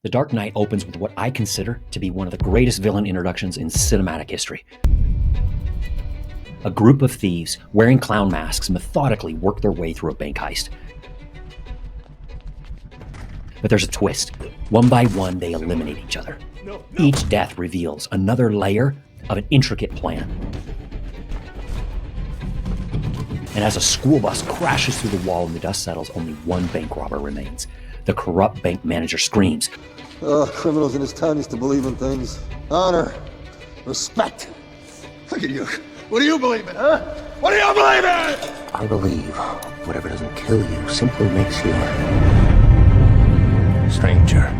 The Dark Knight opens with what I consider to be one of the greatest villain introductions in cinematic history. A group of thieves wearing clown masks methodically work their way through a bank heist. But there's a twist. One by one, they eliminate each other. Each death reveals another layer of an intricate plan. And as a school bus crashes through the wall and the dust settles, only one bank robber remains. The corrupt bank manager screams, criminals in this town used to believe in things. Honor, respect. Look at you. What do you believe in, huh? What do you believe in? I believe whatever doesn't kill you simply makes you stranger.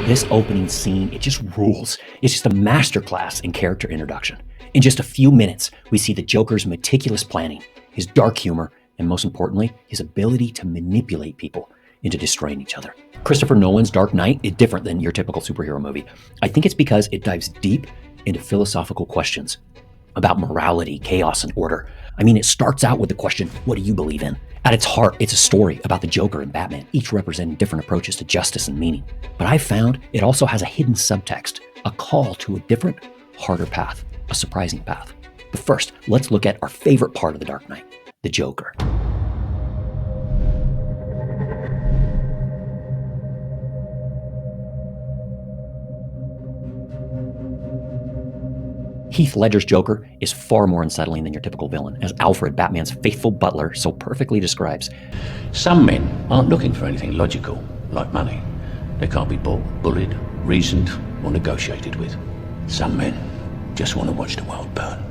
This opening scene, it just rules. It's just a masterclass in character introduction. In just a few minutes, we see the Joker's meticulous planning, his dark humor, and most importantly, his ability to manipulate people into destroying each other. Christopher Nolan's Dark Knight is different than your typical superhero movie. I think it's because it dives deep into philosophical questions about morality, chaos, and order. I mean, it starts out with the question, what do you believe in? At its heart, it's a story about the Joker and Batman, each representing different approaches to justice and meaning. But I found it also has a hidden subtext, a call to a different, harder path, a surprising path. But first, let's look at our favorite part of The Dark Knight, the Joker. Heath Ledger's Joker is far more unsettling than your typical villain, as Alfred, Batman's faithful butler, so perfectly describes. Some men aren't looking for anything logical, like money. They can't be bought, bullied, reasoned, or negotiated with. Some men just want to watch the world burn.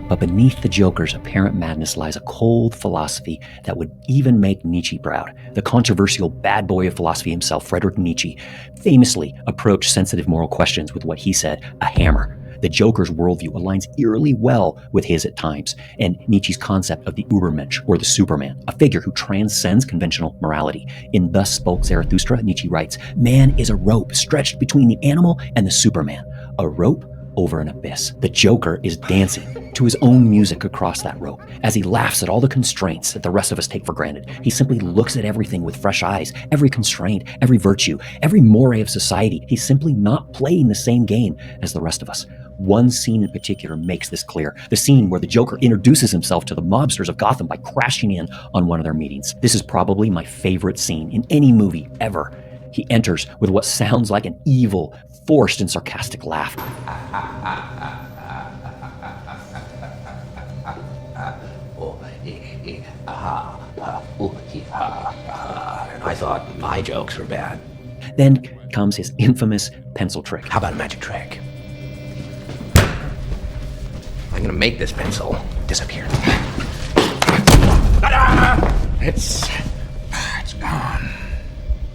But beneath the Joker's apparent madness lies a cold philosophy that would even make Nietzsche proud. The controversial bad boy of philosophy himself, Friedrich Nietzsche, famously approached sensitive moral questions with what he said, a hammer. The Joker's worldview aligns eerily well with his at times, and Nietzsche's concept of the Übermensch, or the Superman, a figure who transcends conventional morality. In Thus Spoke Zarathustra, Nietzsche writes, "Man is a rope stretched between the animal and the Superman, a rope over an abyss." The Joker is dancing to his own music across that rope. As he laughs at all the constraints that the rest of us take for granted, he simply looks at everything with fresh eyes, every constraint, every virtue, every moray of society. He's simply not playing the same game as the rest of us. One scene in particular makes this clear. The scene where the Joker introduces himself to the mobsters of Gotham by crashing in on one of their meetings. This is probably my favorite scene in any movie ever. He enters with what sounds like an evil, forced and sarcastic laugh. And I thought my jokes were bad. Then comes his infamous pencil trick. How about a magic trick? I'm gonna make this pencil disappear. It's gone.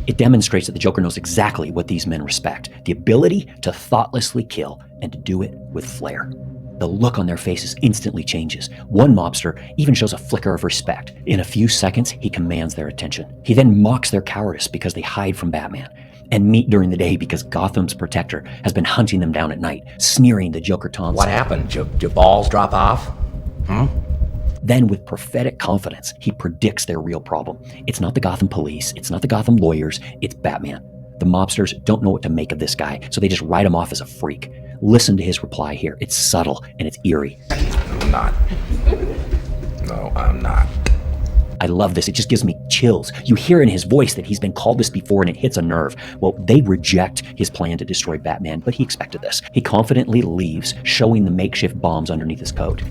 It demonstrates that the Joker knows exactly what these men respect, the ability to thoughtlessly kill and to do it with flair. The look on their faces instantly changes. One mobster even shows a flicker of respect. In a few seconds, he commands their attention. He then mocks their cowardice because they hide from Batman and meet during the day because Gotham's protector has been hunting them down at night, sneering the Joker taunts. What happened? Your balls drop off? Then, with prophetic confidence, he predicts their real problem. It's not the Gotham police, it's not the Gotham lawyers, it's Batman. The mobsters don't know what to make of this guy, so they just write him off as a freak. Listen to his reply here. It's subtle and it's eerie. I'm not. No, I'm not. I love this. It just gives me chills. You hear in his voice that he's been called this before and it hits a nerve. Well, they reject his plan to destroy Batman, but he expected this. He confidently leaves, showing the makeshift bombs underneath his coat.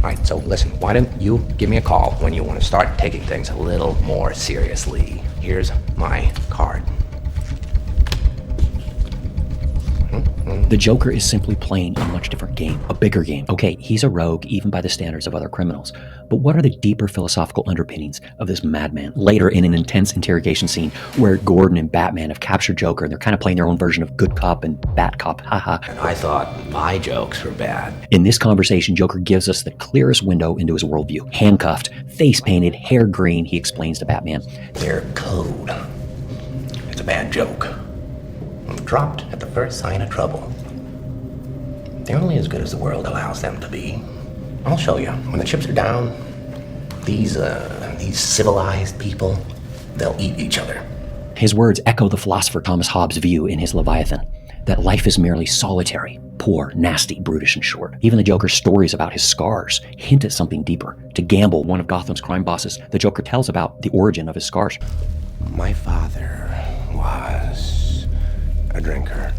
All right, so listen, why don't you give me a call when you want to start taking things a little more seriously. Here's my card. The Joker is simply playing a much different game, a bigger game. Okay, he's a rogue even by the standards of other criminals. But what are the deeper philosophical underpinnings of this madman? Later, in an intense interrogation scene where Gordon and Batman have captured Joker and they're kind of playing their own version of good cop and bad cop, haha. And I thought my jokes were bad. In this conversation, Joker gives us the clearest window into his worldview. Handcuffed, face painted, hair green, he explains to Batman. Their code. It's a bad joke. Dropped at the first sign of trouble. They're only as good as the world allows them to be. I'll show you. When the chips are down, these civilized people, they'll eat each other. His words echo the philosopher Thomas Hobbes' view in his Leviathan, that life is merely solitary, poor, nasty, brutish, and short. Even the Joker's stories about his scars hint at something deeper. To Gamble, one of Gotham's crime bosses, the Joker tells about the origin of his scars. My father was a drinker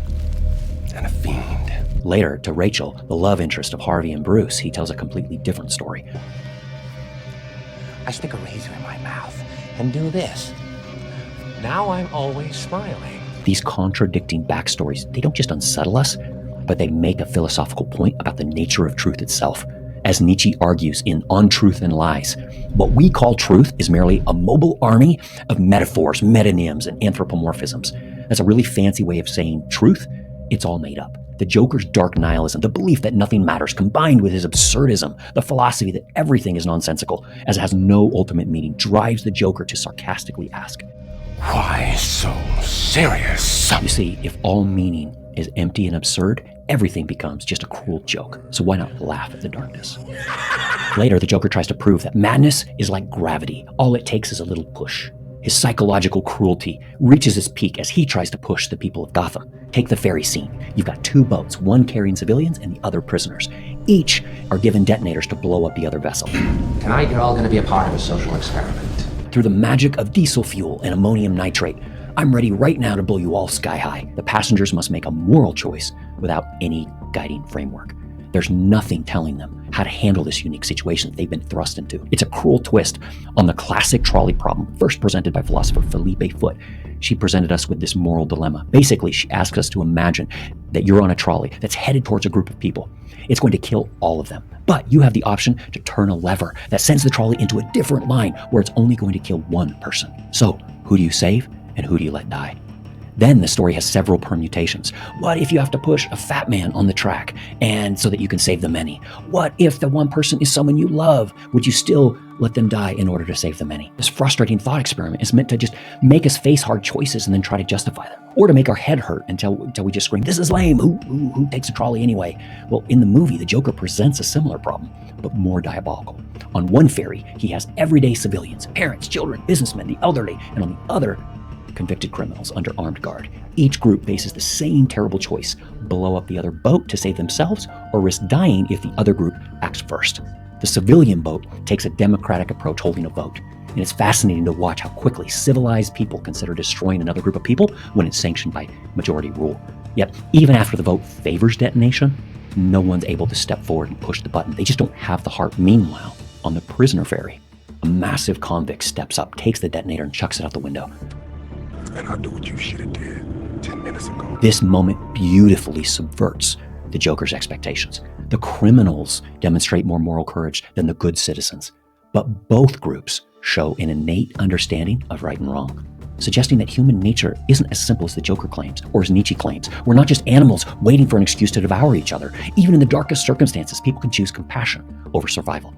and a fiend. Later, to Rachel, the love interest of Harvey and Bruce, he tells a completely different story. I stick a razor in my mouth and do this. Now I'm always smiling. These contradicting backstories, they don't just unsettle us, but they make a philosophical point about the nature of truth itself. As Nietzsche argues in On Truth and Lies, what we call truth is merely a mobile army of metaphors, metonyms, and anthropomorphisms. That's a really fancy way of saying truth. It's all made up. The Joker's dark nihilism, the belief that nothing matters, combined with his absurdism, the philosophy that everything is nonsensical, as it has no ultimate meaning, drives the Joker to sarcastically ask, why so serious? You see, if all meaning is empty and absurd, everything becomes just a cruel joke. So why not laugh at the darkness? Later, the Joker tries to prove that madness is like gravity. All it takes is a little push. His psychological cruelty reaches its peak as he tries to push the people of Gotham. Take the ferry scene. You've got two boats, one carrying civilians and the other prisoners. Each are given detonators to blow up the other vessel. Tonight you're all going to be a part of a social experiment. Through the magic of diesel fuel and ammonium nitrate, I'm ready right now to blow you all sky high. The passengers must make a moral choice without any guiding framework. There's nothing telling them how to handle this unique situation they've been thrust into. It's a cruel twist on the classic trolley problem, first presented by philosopher Felipe Foote. She presented us with this moral dilemma. Basically, she asks us to imagine that you're on a trolley that's headed towards a group of people. It's going to kill all of them. But you have the option to turn a lever that sends the trolley into a different line where it's only going to kill one person. So, who do you save and who do you let die? Then the story has several permutations. What if you have to push a fat man on the track and so that you can save the many? What if the one person is someone you love? Would you still let them die in order to save the many? This frustrating thought experiment is meant to just make us face hard choices and then try to justify them. Or to make our head hurt until we just scream, this is lame, who takes a trolley anyway? Well, in the movie, the Joker presents a similar problem, but more diabolical. On one ferry, he has everyday civilians, parents, children, businessmen, the elderly, and on the other, convicted criminals under armed guard. Each group faces the same terrible choice: blow up the other boat to save themselves or risk dying if the other group acts first. The civilian boat takes a democratic approach, holding a vote. And it's fascinating to watch how quickly civilized people consider destroying another group of people when it's sanctioned by majority rule. Yet, even after the vote favors detonation, no one's able to step forward and push the button. They just don't have the heart. Meanwhile, on the prisoner ferry, a massive convict steps up, takes the detonator, and chucks it out the window. And I'll do what you should have did 10 minutes ago. This moment beautifully subverts the Joker's expectations. The criminals demonstrate more moral courage than the good citizens, but both groups show an innate understanding of right and wrong, suggesting that human nature isn't as simple as the Joker claims, or as Nietzsche claims. We're not just animals waiting for an excuse to devour each other. Even in the darkest circumstances, people can choose compassion over survival.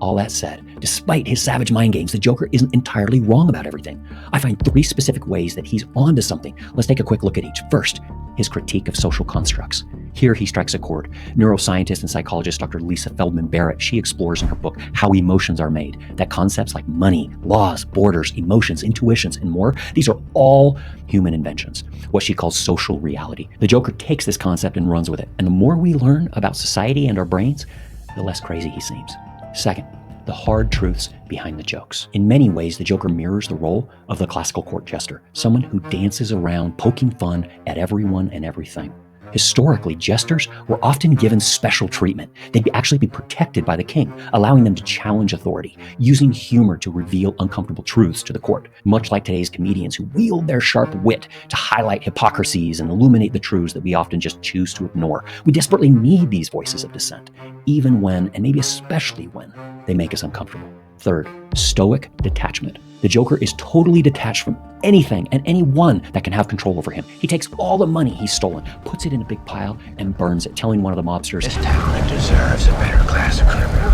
All that said, despite his savage mind games, the Joker isn't entirely wrong about everything. I find 3 specific ways that he's onto something. Let's take a quick look at each. First, his critique of social constructs. Here he strikes a chord. Neuroscientist and psychologist Dr. Lisa Feldman Barrett, she explores in her book How Emotions Are Made, that concepts like money, laws, borders, emotions, intuitions, and more, these are all human inventions, what she calls social reality. The Joker takes this concept and runs with it. And the more we learn about society and our brains, the less crazy he seems. Second, the hard truths behind the jokes. In many ways, the Joker mirrors the role of the classical court jester, someone who dances around poking fun at everyone and everything. Historically, jesters were often given special treatment. They'd actually be protected by the king, allowing them to challenge authority, using humor to reveal uncomfortable truths to the court, much like today's comedians who wield their sharp wit to highlight hypocrisies and illuminate the truths that we often just choose to ignore. We desperately need these voices of dissent, even when, and maybe especially when, they make us uncomfortable. Third, stoic detachment. The Joker is totally detached from anything and anyone that can have control over him. He takes all the money he's stolen, puts it in a big pile, and burns it, telling one of the mobsters, This town deserves a better class of criminal.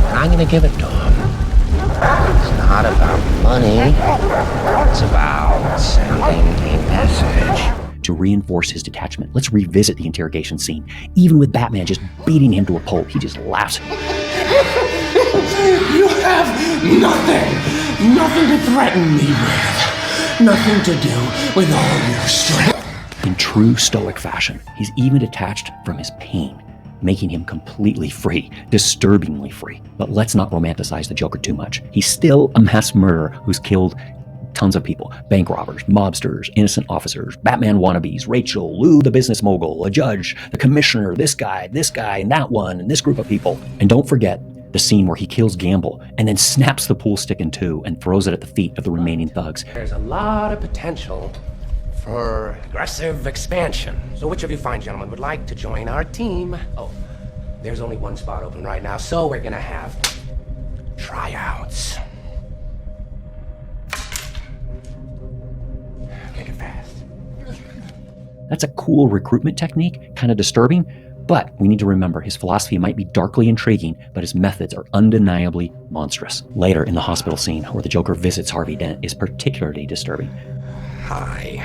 And I'm gonna give it to him. It's not about money. It's about sending a message. To reinforce his detachment, let's revisit the interrogation scene. Even with Batman just beating him to a pulp, he just laughs. You have nothing Nothing to threaten me with. Nothing to do with all your strength. In true Stoic fashion, he's even detached from his pain, making him completely free, disturbingly free. But let's not romanticize the Joker too much. He's still a mass murderer who's killed tons of people. Bank robbers, mobsters, innocent officers, Batman wannabes, Rachel, Lou the business mogul, a judge, the commissioner, this guy, and that one, and this group of people. And don't forget the scene where he kills Gamble and then snaps the pool stick in two and throws it at the feet of the remaining thugs. There's a lot of potential for aggressive expansion. So which of you fine gentlemen would like to join our team? Oh, there's only one spot open right now, so we're gonna have tryouts. Make it fast. That's a cool recruitment technique, kind of disturbing, but we need to remember his philosophy might be darkly intriguing, but his methods are undeniably monstrous. Later in the hospital scene, where the Joker visits Harvey Dent, is particularly disturbing. Hi.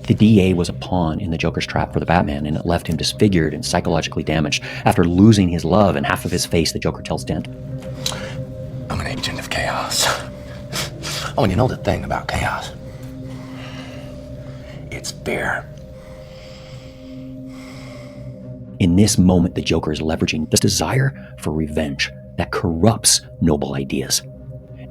The DA was a pawn in the Joker's trap for the Batman, and it left him disfigured and psychologically damaged. After losing his love and half of his face, the Joker tells Dent, I'm an agent of chaos. Oh, and you know the thing about chaos? It's fear. in this moment, the Joker is leveraging this desire for revenge that corrupts noble ideas.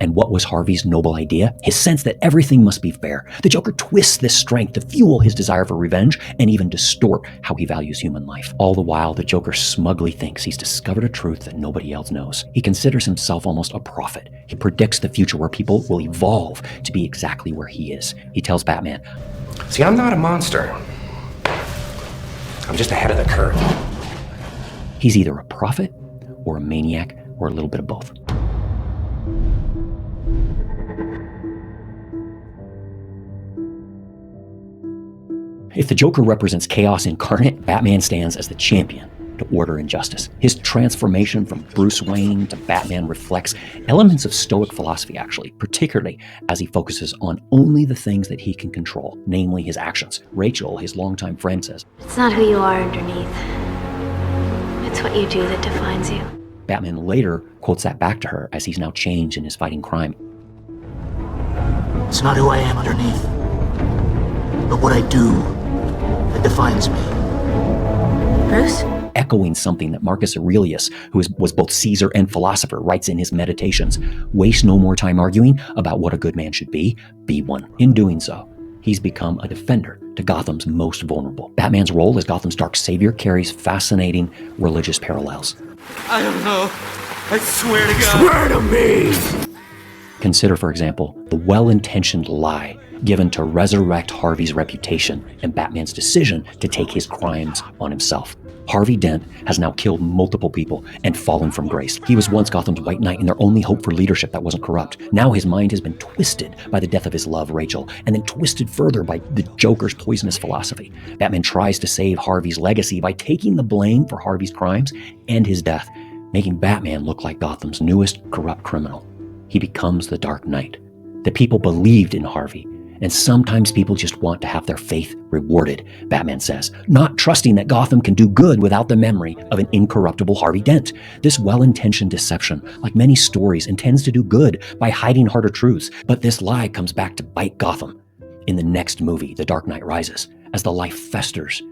And what was Harvey's noble idea? His sense that everything must be fair. The Joker twists this strength to fuel his desire for revenge and even distort how he values human life. All the while, the Joker smugly thinks he's discovered a truth that nobody else knows. He considers himself almost a prophet. He predicts the future where people will evolve to be exactly where he is. He tells Batman, "See, I'm not a monster. I'm just ahead of the curve." He's either a prophet or a maniac or a little bit of both. If the Joker represents chaos incarnate, Batman stands as the champion to order and justice. His transformation from Bruce Wayne to Batman reflects elements of Stoic philosophy, actually, particularly as he focuses on only the things that he can control, namely his actions. Rachel, his longtime friend, says, "It's not who you are underneath. It's what you do that defines you." Batman later quotes that back to her as he's now changed in his fighting crime. "It's not who I am underneath, but what I do that defines me." Bruce? Echoing something that Marcus Aurelius, who was both Caesar and philosopher, writes in his Meditations, "Waste no more time arguing about what a good man should be one." In doing so, he's become a defender to Gotham's most vulnerable. Batman's role as Gotham's dark savior carries fascinating religious parallels. I don't know. I swear to God. Swear to me! Consider, for example, the well-intentioned lie given to resurrect Harvey's reputation and Batman's decision to take his crimes on himself. Harvey Dent has now killed multiple people and fallen from grace. He was once Gotham's White Knight and their only hope for leadership that wasn't corrupt. Now his mind has been twisted by the death of his love, Rachel, and then twisted further by the Joker's poisonous philosophy. Batman tries to save Harvey's legacy by taking the blame for Harvey's crimes and his death, making Batman look like Gotham's newest corrupt criminal. He becomes the Dark Knight. The people believed in Harvey, and sometimes people just want to have their faith rewarded, Batman says, not trusting that Gotham can do good without the memory of an incorruptible Harvey Dent. This well-intentioned deception, like many stories, intends to do good by hiding harder truths, but this lie comes back to bite Gotham. In the next movie, The Dark Knight Rises, as the lie festers,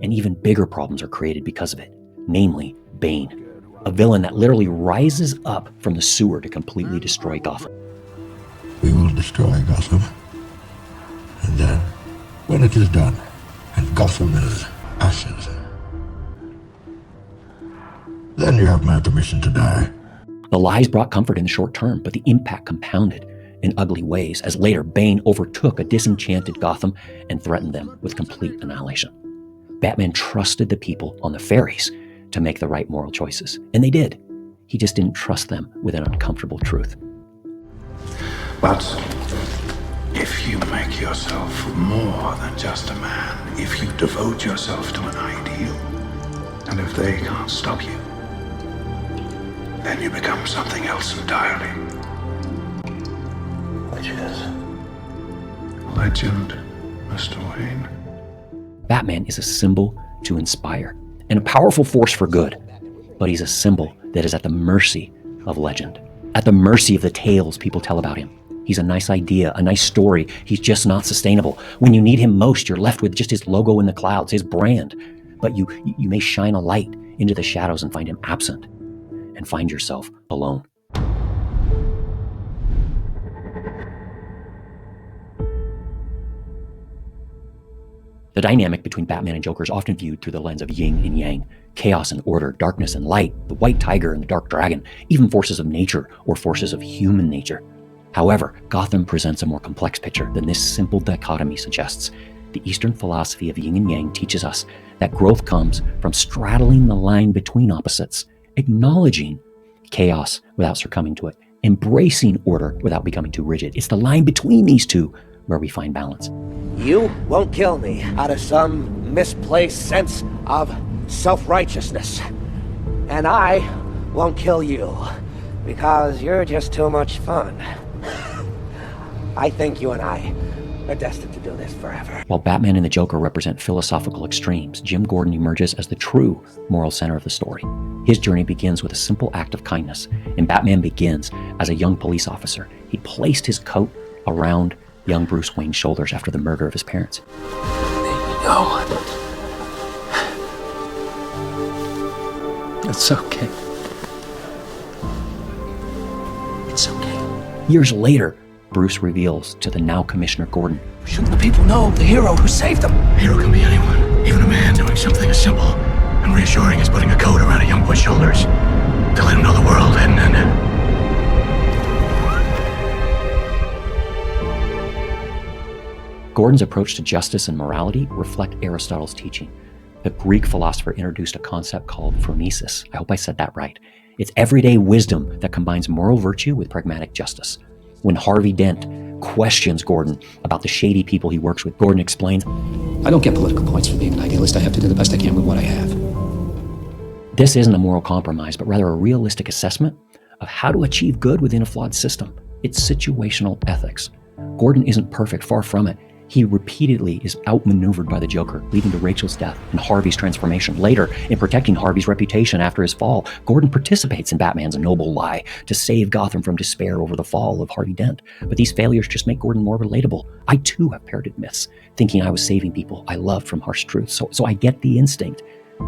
and even bigger problems are created because of it, namely Bane, a villain that literally rises up from the sewer to completely destroy Gotham. We will destroy Gotham. And then, when it is done, and Gotham is ashes, then you have my permission to die. The lies brought comfort in the short term, but the impact compounded in ugly ways as later Bane overtook a disenchanted Gotham and threatened them with complete annihilation. Batman trusted the people on the ferries to make the right moral choices, and they did. He just didn't trust them with an uncomfortable truth. But if you make yourself more than just a man, if you devote yourself to an ideal, and if they can't stop you, then you become something else entirely. Which is? Legend, Mr. Wayne. Batman is a symbol to inspire and a powerful force for good, but he's a symbol that is at the mercy of legend, at the mercy of the tales people tell about him. He's a nice idea, a nice story. He's just not sustainable. When you need him most, you're left with just his logo in the clouds, his brand. But you may shine a light into the shadows and find him absent and find yourself alone. The dynamic between Batman and Joker is often viewed through the lens of yin and yang, chaos and order, darkness and light, the white tiger and the dark dragon, even forces of nature or forces of human nature. However, Gotham presents a more complex picture than this simple dichotomy suggests. The Eastern philosophy of yin and yang teaches us that growth comes from straddling the line between opposites, acknowledging chaos without succumbing to it, embracing order without becoming too rigid. It's the line between these two where we find balance. You won't kill me out of some misplaced sense of self-righteousness. And I won't kill you because you're just too much fun. I think you and I are destined to do this forever. While Batman and the Joker represent philosophical extremes, Jim Gordon emerges as the true moral center of the story. His journey begins with a simple act of kindness, and Batman begins as a young police officer. He placed his coat around young Bruce Wayne's shoulders after the murder of his parents. No. It's okay. It's okay. Years later, Bruce reveals to the now Commissioner Gordon, Shouldn't the people know the hero who saved them? A hero can be anyone, even a man doing something as simple and reassuring as putting a coat around a young boy's shoulders to let him know the world hadn't ended. Gordon's approach to justice and morality reflect Aristotle's teaching. The Greek philosopher introduced a concept called phronesis. I hope I said that right. It's everyday wisdom that combines moral virtue with pragmatic justice. When Harvey Dent questions Gordon about the shady people he works with, Gordon explains, I don't get political points for being an idealist. I have to do the best I can with what I have. This isn't a moral compromise, but rather a realistic assessment of how to achieve good within a flawed system. It's situational ethics. Gordon isn't perfect, far from it. He repeatedly is outmaneuvered by the Joker, leading to Rachel's death and Harvey's transformation. Later, in protecting Harvey's reputation after his fall, Gordon participates in Batman's noble lie to save Gotham from despair over the fall of Harvey Dent. But these failures just make Gordon more relatable. I too have parroted myths, thinking I was saving people I loved from harsh truths. So I get the instinct.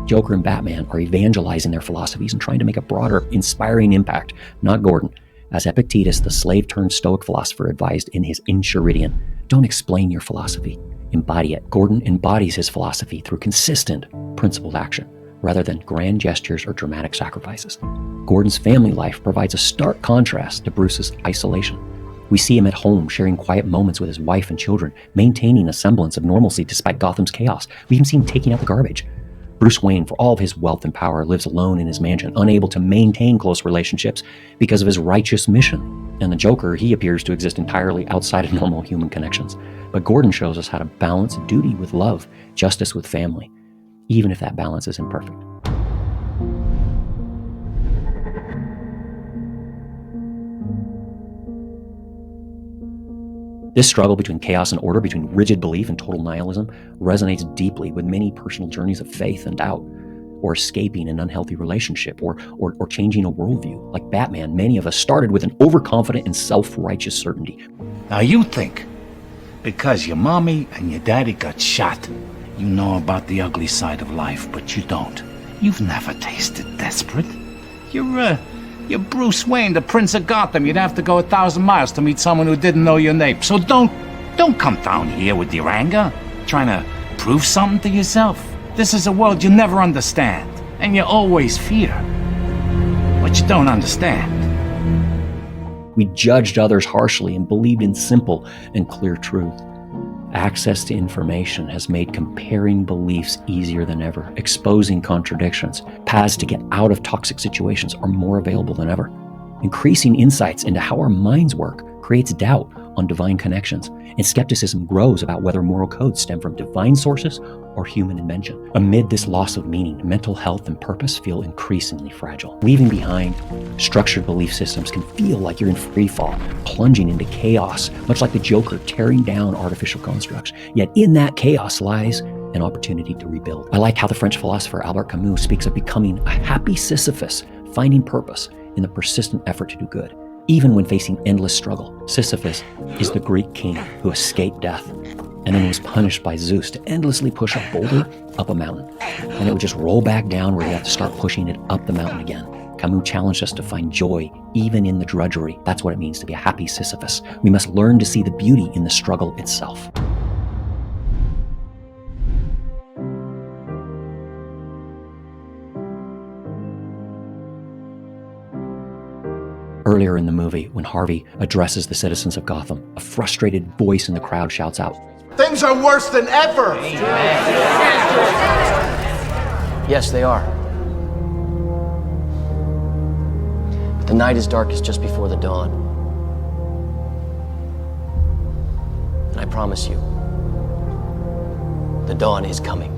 Joker and Batman are evangelizing their philosophies and trying to make a broader, inspiring impact, not Gordon. As Epictetus, the slave-turned-Stoic philosopher, advised in his Enchiridion, don't explain your philosophy, embody it. Gordon embodies his philosophy through consistent, principled action, rather than grand gestures or dramatic sacrifices. Gordon's family life provides a stark contrast to Bruce's isolation. We see him at home, sharing quiet moments with his wife and children, maintaining a semblance of normalcy despite Gotham's chaos. We even see him taking out the garbage. Bruce Wayne, for all of his wealth and power, lives alone in his mansion, unable to maintain close relationships because of his righteous mission. And the Joker, he appears to exist entirely outside of normal human connections. But Gordon shows us how to balance duty with love, justice with family, even if that balance is imperfect. This struggle between chaos and order, between rigid belief and total nihilism, resonates deeply with many personal journeys of faith and doubt, or escaping an unhealthy relationship, or changing a worldview. Like Batman, many of us started with an overconfident and self-righteous certainty. Now you think, because your mommy and your daddy got shot, you know about the ugly side of life, but you don't. You've never tasted desperate. You're Bruce Wayne, the Prince of Gotham. You'd have to go 1,000 miles to meet someone who didn't know your name. So don't come down here with your anger, trying to prove something to yourself. This is a world you never understand, and you always fear. What you don't understand. We judged others harshly and believed in simple and clear truth. Access to information has made comparing beliefs easier than ever, exposing contradictions. Paths to get out of toxic situations are more available than ever. Increasing insights into how our minds work creates doubt on divine connections, and skepticism grows about whether moral codes stem from divine sources or human invention. Amid this loss of meaning, mental health and purpose feel increasingly fragile. Leaving behind structured belief systems can feel like you're in free fall, plunging into chaos, much like the Joker tearing down artificial constructs. Yet in that chaos lies an opportunity to rebuild. I like how the French philosopher Albert Camus speaks of becoming a happy Sisyphus, finding purpose in the persistent effort to do good. Even when facing endless struggle, Sisyphus is the Greek king who escaped death and then was punished by Zeus to endlessly push a boulder up a mountain. And it would just roll back down where you have to start pushing it up the mountain again. Camus challenged us to find joy even in the drudgery. That's what it means to be a happy Sisyphus. We must learn to see the beauty in the struggle itself. Earlier in the movie, when Harvey addresses the citizens of Gotham, a frustrated voice in the crowd shouts out, "Things are worse than ever!" Yes, they are. But the night is darkest just before the dawn. And I promise you, the dawn is coming.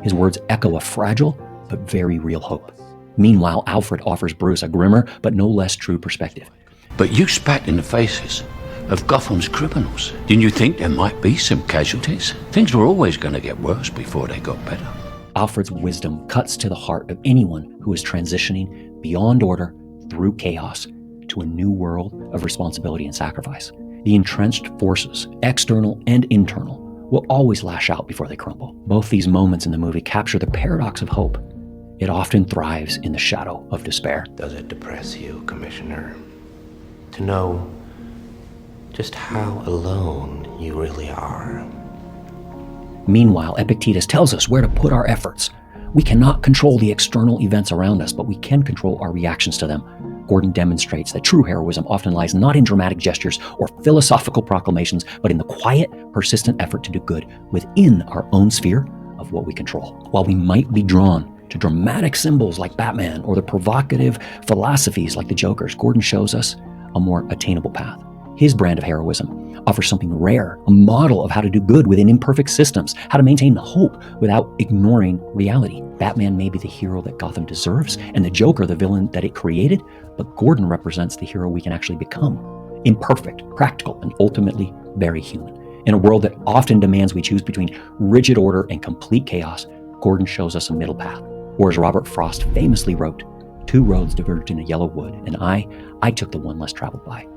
His words echo a fragile but very real hope. Meanwhile, Alfred offers Bruce a grimmer but no less true perspective. But you spat in the faces of Gotham's criminals. Didn't you think there might be some casualties? Things were always going to get worse before they got better. Alfred's wisdom cuts to the heart of anyone who is transitioning beyond order through chaos to a new world of responsibility and sacrifice. The entrenched forces, external and internal, will always lash out before they crumble. Both these moments in the movie capture the paradox of hope. It often thrives in the shadow of despair. Does it depress you, Commissioner, to know just how alone you really are? Meanwhile, Epictetus tells us where to put our efforts. We cannot control the external events around us, but we can control our reactions to them. Gordon demonstrates that true heroism often lies not in dramatic gestures or philosophical proclamations, but in the quiet, persistent effort to do good within our own sphere of what we control. While we might be drawn to dramatic symbols like Batman or the provocative philosophies like the Joker's, Gordon shows us a more attainable path. His brand of heroism offers something rare, a model of how to do good within imperfect systems, how to maintain hope without ignoring reality. Batman may be the hero that Gotham deserves, and the Joker the villain that it created, but Gordon represents the hero we can actually become. Imperfect, practical, and ultimately very human. In a world that often demands we choose between rigid order and complete chaos, Gordon shows us a middle path. Or as Robert Frost famously wrote, "Two roads diverged in a yellow wood, and I took the one less traveled by."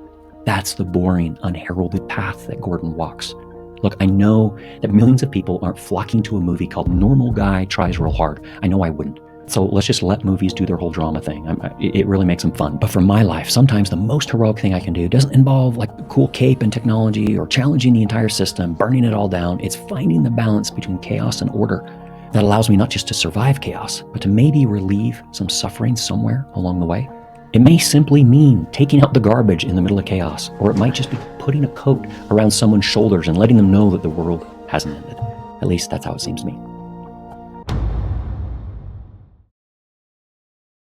That's the boring, unheralded path that Gordon walks. Look, I know that millions of people aren't flocking to a movie called Normal Guy Tries Real Hard. I know I wouldn't. So let's just let movies do their whole drama thing. It really makes them fun. But for my life, sometimes the most heroic thing I can do doesn't involve like a cool cape and technology or challenging the entire system, burning it all down. It's finding the balance between chaos and order that allows me not just to survive chaos, but to maybe relieve some suffering somewhere along the way. It may simply mean taking out the garbage in the middle of chaos, or it might just be putting a coat around someone's shoulders and letting them know that the world hasn't ended. At least that's how it seems to me.